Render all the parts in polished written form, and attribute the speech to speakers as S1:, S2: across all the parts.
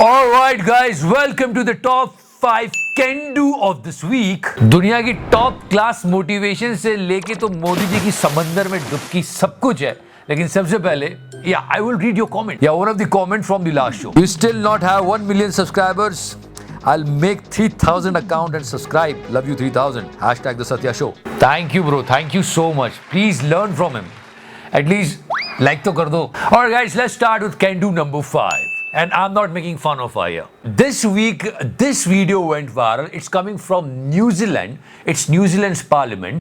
S1: Alright guys, welcome to the top 5 can do of this week. दुनिया की top class motivation से लेके तो मोदी जी की समंदर में डुबकी सब कुछ है. लेकिन सबसे पहले, I will read your comment. One of the comment from the last show. You still not have 1 million subscribers? I'll make 3,000 account and subscribe. Love you 3,000. Hashtag the Satya Show. Thank you bro. Thank you so much. Please learn from him. At least like to kar do. Alright guys, let's start with can do number 5. And I'm not making fun of Aya. This week, this video went viral. It's coming from New Zealand. It's New Zealand's parliament.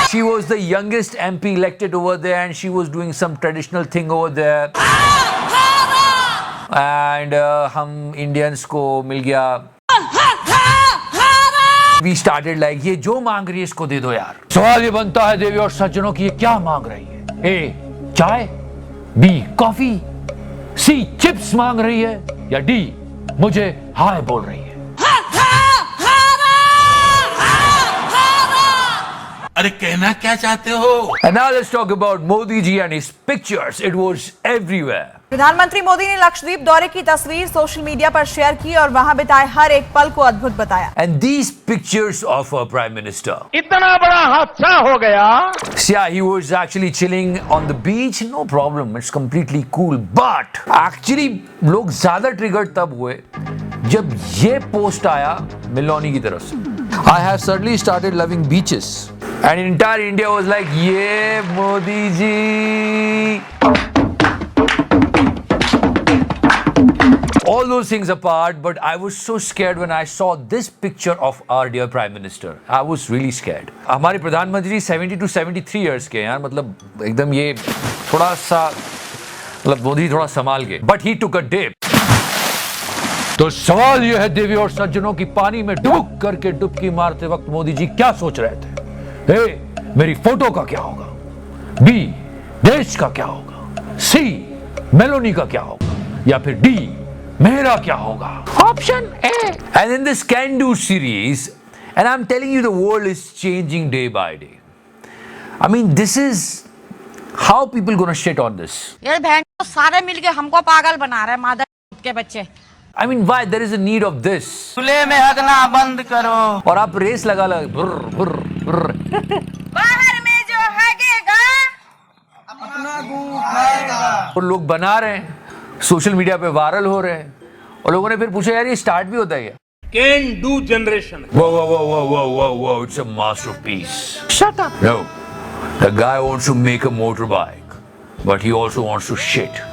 S1: She was the youngest MP elected over there and she was doing some traditional thing over there. And हम Indians को मिल गया. We started like ये जो मांग रही है इसको दे दो यार. सवाल ये बनता है देवी और सज्जनों की ये क्या मांग रही है? A. चाय, B. Coffee, C. चिप्स मांग रही है या D. मुझे हाय बोल रही है.
S2: अरे कहना क्या चाहते हो?
S1: And now let's talk about Modi ji and his pictures. It was everywhere.
S3: प्रधानमंत्री मोदी ने लक्षद्वीप दौरे की तस्वीर सोशल मीडिया पर शेयर की और वहां बिताए हर एक पल को अद्भुत बताया.
S1: And these pictures of our Prime Minister.
S4: इतना बड़ा हादसा हो गया.
S1: Yeah, he was actually chilling on the beach. No problem. It's completely cool. But actually लोग ज्यादा triggered तब हुए जब ये पोस्ट आया मेलोनी की तरफ से. I have suddenly started loving beaches. And entire India was like, yeah, Modi ji. All those things apart, but I was so scared when I saw this picture of our dear Prime Minister. I was really scared. हमारे प्रधानमंत्री 70 to 73 years के यार, मतलब एकदम ये थोड़ा सा मतलब मोदी थोड़ा संभाल के. But he took a dip. तो सवाल ये है देवी और सज्जनों की पानी में डुबक करके डुबकी मारते वक्त मोदी जी क्या सोच रहे थे? ए, मेरी फोटो का क्या होगा? B. देश का क्या होगा? C. मेलोनी का क्या होगा? या फिर D. मेरा क्या होगा? Option A. And in this Can Do series, and I'm telling you the world is changing day by day. I mean, this is how people gonna shit on this.
S5: ये बहन सारे मिलके हमको पागल बना रहे हैं मादर के बच्चे.
S1: I mean, why there is a need of this?
S2: खुले में हगना बंद करो.
S1: और आप रेस लगा बुर्र बुर्र बुर्र.
S5: बाहर में जो हगेगा
S2: अपना गू खाएगा.
S1: और लोग बना रहे हैं, सोशल मीडिया पे वायरल हो रहे हैं और लोगों ने फिर पूछा यार ये स्टार्ट भी होता है क्या?
S4: Can do generation.
S1: Whoa, it's a masterpiece. Shut up. No, the guy wants to make a motorbike, but he also wants to shit.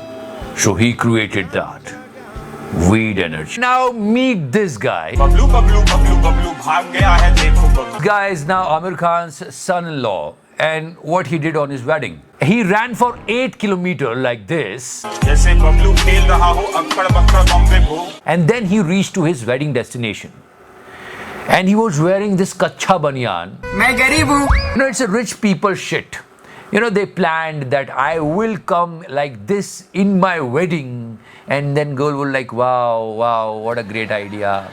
S1: So he created that. Weed energy. Now meet this guy.
S2: Bablu Bablu Bablu Bablu भाग गया है देखो Bablu.
S1: This guy is now Amir Khan's son-in-law. And what he did on his wedding. He ran for 8 kilometers like this.
S2: जैसे बबलू खेल रहा हो अक्कड़ बक्कड़ बम्बे भो.
S1: And then he reached to his wedding destination. And he was wearing this kacha banyan.
S2: मैं गरीब हूँ.
S1: You know, it's a rich people shit. You know, they planned that I will come like this in my wedding. And then girl will like, wow, what a great idea.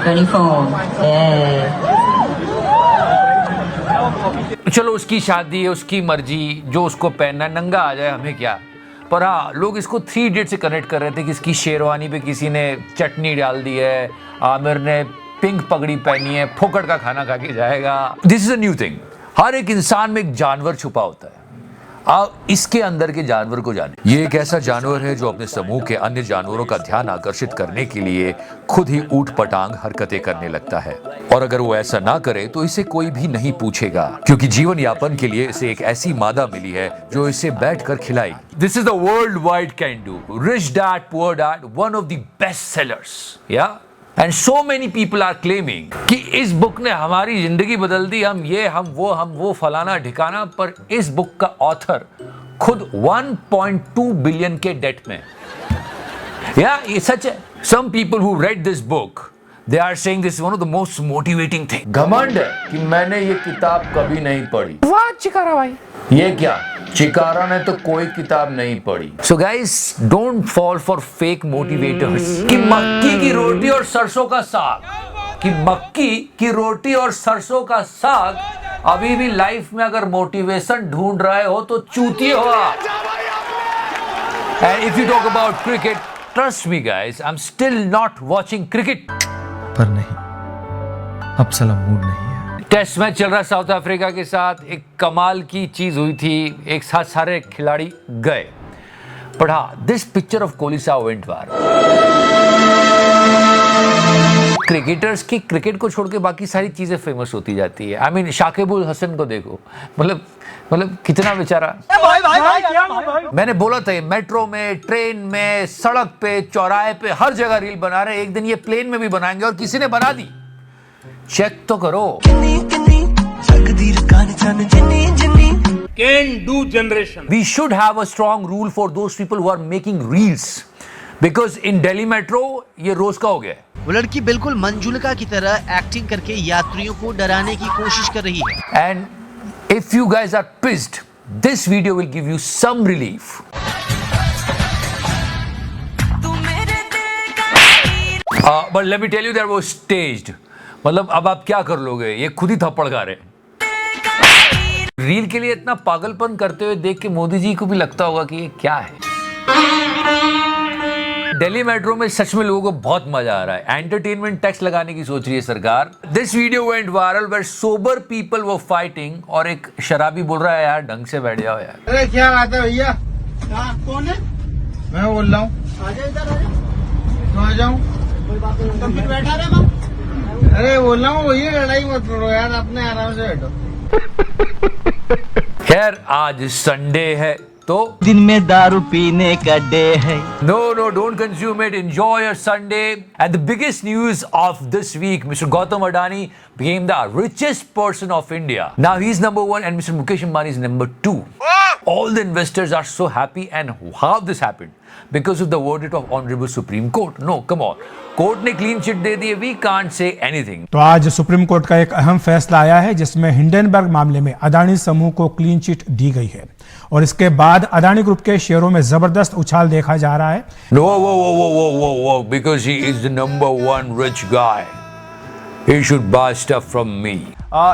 S6: 24. Yeah.
S1: चलो उसकी शादी है, उसकी मर्जी, जो उसको पहनना है, नंगा आ जाए हमें क्या. पर हाँ, लोग इसको 3 इडियट से कनेक्ट कर रहे थे कि इसकी शेरवानी पे किसी ने चटनी डाल दी है, आमिर ने पिंक पगड़ी पहनी है, फोकट का खाना खा के जाएगा. This is a new thing. हर एक इंसान में एक जानवर छुपा होता है. आप इसके अंदर के जानवर को जाने. ये एक ऐसा जानवर है जो अपने समूह के अन्य जानवरों का ध्यान आकर्षित करने के लिए खुद ही ऊट पटांग हरकतें करने लगता है. और अगर वो ऐसा ना करे तो इसे कोई भी नहीं पूछेगा, क्योंकि जीवन यापन के लिए इसे एक ऐसी मादा मिली है जो इसे बैठकर खिलाई. This is the world wide can do. Rich dad poor dad, one of the best sellers. या and so many people are claiming कि इस बुक ने हमारी जिंदगी बदल दी, हम ये हम वो फलाना ठिकाना. पर इस बुक का ऑथर खुद 1.2 बिलियन के डेट में. या ये सच है. Some people who read this book, they are saying this is one of the most motivating thing. घमंड है कि मैंने ये किताब कभी नहीं पढ़ी. वाह चिकारा भाई, ये क्या चिकारा ने तो कोई किताब नहीं पढ़ी. So guys, don't fall for fake motivators. कि मक्की की रोटी और सरसों का साग, कि मक्की की रोटी और सरसों का साग अभी भी लाइफ में अगर मोटिवेशन ढूंढ रहे हो तो चूतिए हो आप। And if you talk about cricket, trust me guys, I'm still not watching cricket.
S7: पर नहीं, अब साला मूड नहीं है।
S1: टेस्ट मैच चल रहा साउथ अफ्रीका के साथ, एक कमाल की चीज हुई थी, एक साथ सारे खिलाड़ी गए। But हाँ, this picture of Kohli Saab went viral. Cricketers की क्रिकेट को छोड़ के बाकी सारी चीजें फेमस होती जाती है। आई मीन शाकिबुल हसन को देखो, मतलब कितना बेचारा। मैंने बोला था, मेट्रो में, ट्रेन में, सड़क पे, चौराहे पे, हर जगह रील बना रहे हैं। एक दिन ये प्लेन में भी बनाएंगे और किसी ने बना दी। चेक तो करो।
S4: Can do generation.
S1: We should have a strong rule for those people who are making reels, because in Delhi Metro ये रोज का हो गया है।
S8: वो लड़की बिल्कुल मंजुलिका की तरह एक्टिंग करके यात्रियों को डराने की कोशिश कर रही है।
S1: And if you guys are pissed, this video will give you some relief. But let me tell you that was staged. मतलब अब आप क्या कर लोगे, ये खुद ही थप्पड़ खा रहे। रील के लिए इतना पागलपन करते हुए देख के मोदी जी को भी लगता होगा कि ये क्या है। दिल्ली मेट्रो में सच में लोगों को बहुत मजा आ रहा है। एंटरटेनमेंट टैक्स लगाने की सोच रही है सरकार। This video went viral where sober people were fighting, और एक शराबी बोल रहा है यार ढंग से बैठ जाओ यार।
S9: अरे क्या बात है भैया? कौन है? मैं बोल रहा हूँ। आ जाऊँ? तो फिर बैठा रहे। अरे बोल रहा हूँ भैया, लड़ाई मत करो यार, अपने आराम से बैठो।
S1: खैर आज संडे है तो
S8: दिन में दारू पीने का डे है।
S1: No, don't consume it. Enjoy your Sunday. And the biggest news of this week, Mr. Gautam Adani became the richest person of India. Now he's number 1 and Mr. Mukesh Ambani is number 2. All the investors are so happy, and how this happened? Because of the verdict of Honorable Supreme Court. No, come on. Court ने clean chit दे दी है, we can't say anything.
S10: तो आज supreme court का एक अहम फैसला आया है जिसमें हिंडनबर्ग मामले में अदानी समूह को क्लीन चिट दी गई है, और इसके बाद अदानी ग्रुप के शेयरों में जबरदस्त उछाल देखा जा रहा है।
S1: No, because he is the number 1 rich guy. He should buy stuff from me.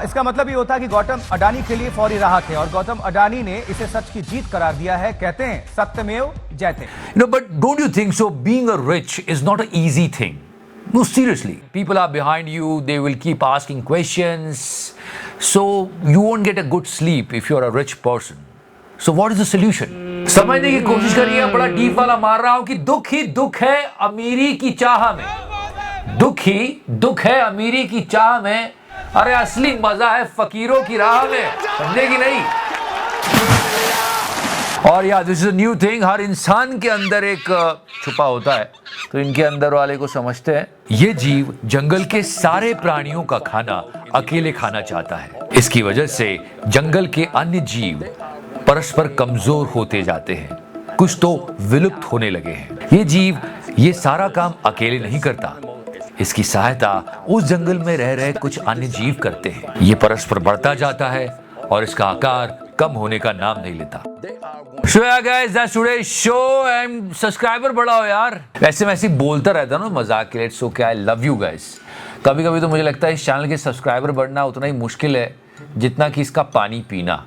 S11: इसका मतलब ये होता है कि गौतम अडानी के लिए फौरी राहत है, और गौतम अडानी ने इसे सच की जीत करार दिया है। कहते हैं सत्यमेव जयते।
S1: No, but don't you think so? Being a rich is not an easy thing. No, seriously. People are behind you. They will keep asking questions. So you won't get a good sleep if you're a rich person. So what is the solution? समझने की कोशिश करिए। बड़ा deep वाला मार रहा हूं कि दुख ही दुख है अमीरी की चाह में। दुख ही दुख है अमीरी की चाह में। अरे असली मजा है फकीरों की राह में। समझे कि नहीं? और यार this is a new thing. हर इंसान के अंदर एक छुपा होता है, तो इनके अंदर वाले को समझते हैं। ये जीव जंगल के सारे प्राणियों का खाना अकेले खाना चाहता है। इसकी वजह से जंगल के अन्य जीव परस्पर कमजोर होते जाते हैं, कुछ तो विलुप्त होने लगे हैं। ये जीव ये सारा काम अकेले नहीं करता, इसकी सहायता उस जंगल में रह रहे कुछ अन्य जीव करते हैं। ये परस्पर बढ़ता जाता है और इसका आकार कम होने का नाम नहीं लेता। So yeah guys, that's today's show and subscriber बढ़ाओ यार। वैसे मैं ऐसे बोलता रहता ना मजाक के लिए, सो क्या आई लव यू गाइस। कभी कभी तो मुझे लगता है इस चैनल के सब्सक्राइबर बढ़ना उतना ही मुश्किल है जितना कि इसका पानी पीना।